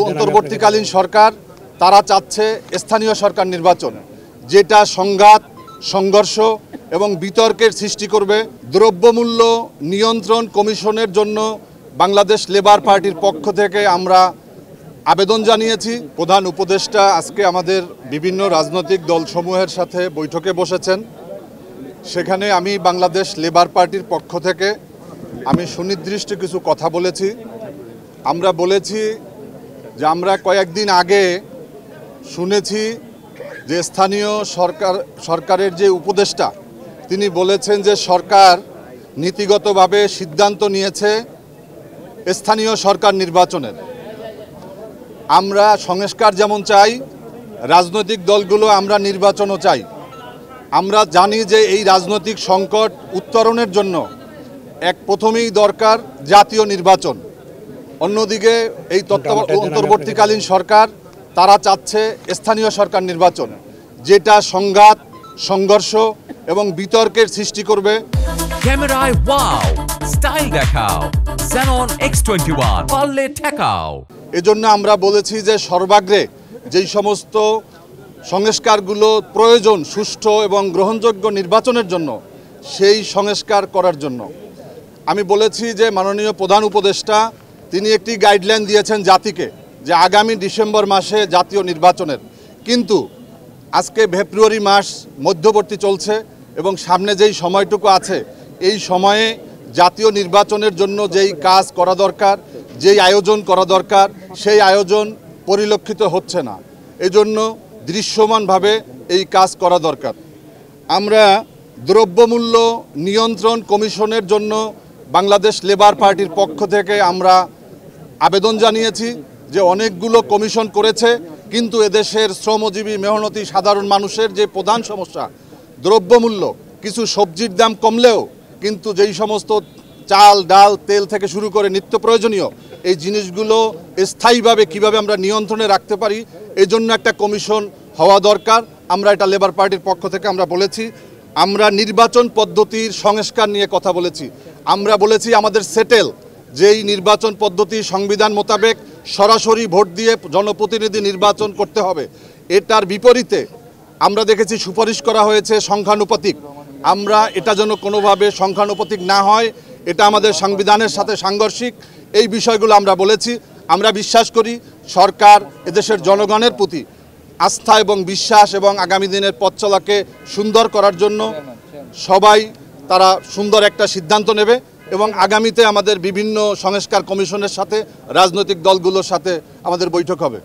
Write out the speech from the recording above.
অন্তর্বর্তীকালীন সরকার তারা চাচ্ছে স্থানীয় সরকার নির্বাচন, যেটা সংঘাত, সংঘর্ষ এবং বিতর্কের সৃষ্টি করবে। দ্রব্যমূল্য নিয়ন্ত্রণ কমিশনের জন্য বাংলাদেশ লেবার পার্টির পক্ষ থেকে আমরা আবেদন জানিয়েছি। প্রধান উপদেষ্টা আজকে আমাদের বিভিন্ন রাজনৈতিক দলসমূহের সাথে বৈঠকে বসেছেন। সেখানে আমি বাংলাদেশ লেবার পার্টির পক্ষ থেকে আমি সুনির্দিষ্ট কিছু কথা বলেছি। আমরা বলেছি যে আমরা কয়েকদিন আগে শুনেছি যে স্থানীয় সরকারের যে উপদেষ্টা তিনি বলেছেন যে সরকার নীতিগতভাবে সিদ্ধান্ত নিয়েছে স্থানীয় সরকার নির্বাচনের। আমরা সংস্কার যেমন চাই, রাজনৈতিক দলগুলো আমরা নির্বাচনও চাই। আমরা জানি যে এই রাজনৈতিক সংকট উত্তরণের জন্য প্রথমেই দরকার জাতীয় নির্বাচন। অন্যদিকে এই অন্তর্বর্তীকালীন সরকার তারা চাচ্ছে স্থানীয় সরকার নির্বাচন, যেটা সংঘাত, সংঘর্ষ এবং বিতর্কের সৃষ্টি করবে। ক্যামেরায় ওয়াও, স্টাইল দেখাও, Xenon X21 পারলে ঠেকাও। এজন্য আমরা বলেছি যে সর্বাগ্রে যেই সমস্ত সংস্কারগুলো প্রয়োজন সুষ্ঠু এবং গ্রহণযোগ্য নির্বাচনের জন্য, সেই সংস্কার করার জন্য আমি বলেছি যে মাননীয় প্রধান উপদেষ্টা তিনি একটি গাইডলাইন দিয়েছেন জাতিকে যে আগামী ডিসেম্বর মাসে জাতীয় নির্বাচনের, কিন্তু আজকে ফেব্রুয়ারি মাস মধ্যবর্তী চলছে এবং সামনে যেই সময়টুকু আছে এই সময়ে জাতীয় নির্বাচনের জন্য যেই কাজ করা দরকার, যেই আয়োজন করা দরকার, সেই আয়োজন পরিলক্ষিত হচ্ছে না। এজন্য দৃশ্যমানভাবে এই কাজ করা দরকার। আমরা দ্রব্যমূল্য নিয়ন্ত্রণ কমিশনের জন্য বাংলাদেশ লেবার পার্টির পক্ষ থেকে আমরা আবেদন জানিয়েছি যে অনেকগুলো কমিশন করেছে, কিন্তু এদেশের শ্রমজীবী মেহনতি সাধারণ মানুষের যে প্রধান সমস্যা দ্রব্যমূল্য, কিছু সবজির দাম কমলেও কিন্তু যেই সমস্ত চাল, ডাল, তেল থেকে শুরু করে নিত্য প্রয়োজনীয় এই জিনিসগুলো স্থায়ীভাবে কিভাবে আমরা নিয়ন্ত্রণে রাখতে পারি, এই জন্য একটা কমিশন হওয়া দরকার। আমরা এটা লেবার পার্টির পক্ষ থেকে আমরা বলেছি। আমরা নির্বাচন পদ্ধতির সংস্কার নিয়ে কথা বলেছি। আমরা বলেছি আমাদের সেটেল যেই নির্বাচন পদ্ধতি সংবিধান মোতাবেক সরাসরি ভোট দিয়ে জনপ্রতিনিধি নির্বাচন করতে হবে, এটার বিপরীতে আমরা দেখেছি সুপারিশ করা হয়েছে সংখ্যানুপাতিক। আমরা এটা যেন কোনোভাবে সংখ্যানুপাতিক না হয়, এটা আমাদের সংবিধানের সাথে সাংঘর্ষিক। এই বিষয়গুলো আমরা বলেছি। আমরা বিশ্বাস করি সরকার এদেশের জনগণের প্রতি আস্থা এবং বিশ্বাস এবং আগামী দিনের পথ চলাকে সুন্দর করার জন্য সবাই তারা সুন্দর একটা সিদ্ধান্ত নেবে এবং আগামীতে আমাদের বিভিন্ন সংস্কার কমিশনের সাথে রাজনৈতিক দলগুলোর সাথে আমাদের বৈঠক হবে।